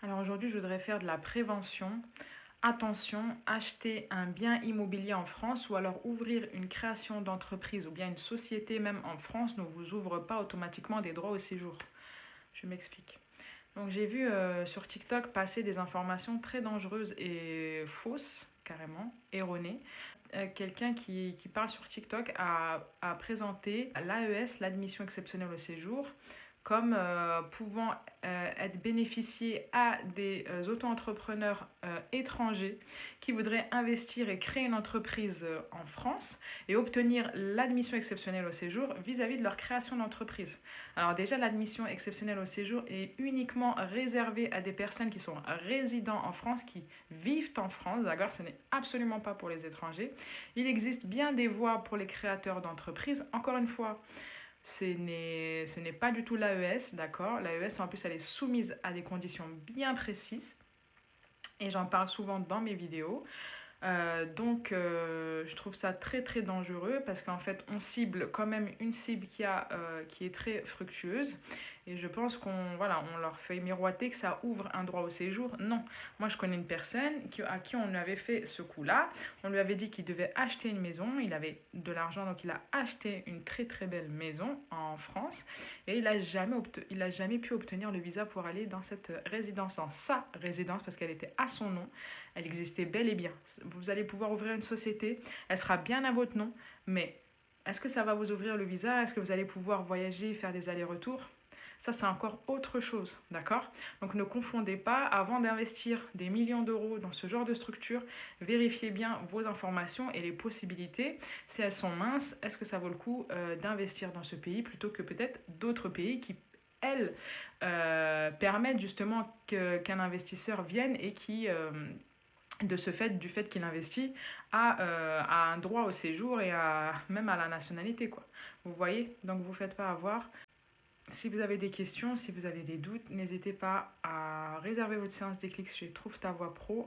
Alors aujourd'hui, je voudrais faire de la prévention. Attention, acheter un bien immobilier en France ou alors ouvrir une création d'entreprise ou bien une société même en France ne vous ouvre pas automatiquement des droits au séjour. Je m'explique. Donc j'ai vu sur TikTok passer des informations très dangereuses et fausses, carrément, erronées. Quelqu'un qui parle sur TikTok a présenté l'AES, l'admission exceptionnelle au séjour, comme pouvant être bénéficié à des auto-entrepreneurs étrangers qui voudraient investir et créer une entreprise en France et obtenir l'admission exceptionnelle au séjour vis-à-vis de leur création d'entreprise. Alors déjà, l'admission exceptionnelle au séjour est uniquement réservée à des personnes qui sont résidents en France, qui vivent en France, d'accord? Ce n'est absolument pas pour les étrangers. Il existe bien des voies pour les créateurs d'entreprises. Encore une fois, ce n'est pas du tout l'AES, d'accord? L'AES, en plus, elle est soumise à des conditions bien précises. Et j'en parle souvent dans mes vidéos. Je trouve ça très très dangereux parce qu'en fait on cible quand même une cible qui est très fructueuse et je pense on leur fait miroiter que ça ouvre un droit au séjour. Non, moi je connais une personne à qui on lui avait fait ce coup-là. On lui avait dit qu'il devait acheter une maison, il avait de l'argent donc il a acheté une très très belle maison en France et il a jamais pu obtenir le visa pour aller dans cette résidence, dans sa résidence parce qu'elle était à son nom. Elle existait bel et bien. Vous allez pouvoir ouvrir une société, elle sera bien à votre nom, mais est-ce que ça va vous ouvrir le visa? Est-ce que vous allez pouvoir voyager, faire des allers-retours? Ça, c'est encore autre chose, d'accord? Donc ne confondez pas, avant d'investir des millions d'euros dans ce genre de structure, vérifiez bien vos informations et les possibilités. Si elles sont minces, est-ce que ça vaut le coup d'investir dans ce pays plutôt que peut-être d'autres pays qui, elles, permettent justement qu'un investisseur vienne et qui de ce fait, du fait qu'il investit, a un droit au séjour et même à la nationalité, quoi. Vous voyez? Donc vous ne vous faites pas avoir. Si vous avez des questions, si vous avez des doutes, n'hésitez pas à réserver votre séance déclic chez Trouve ta voie pro.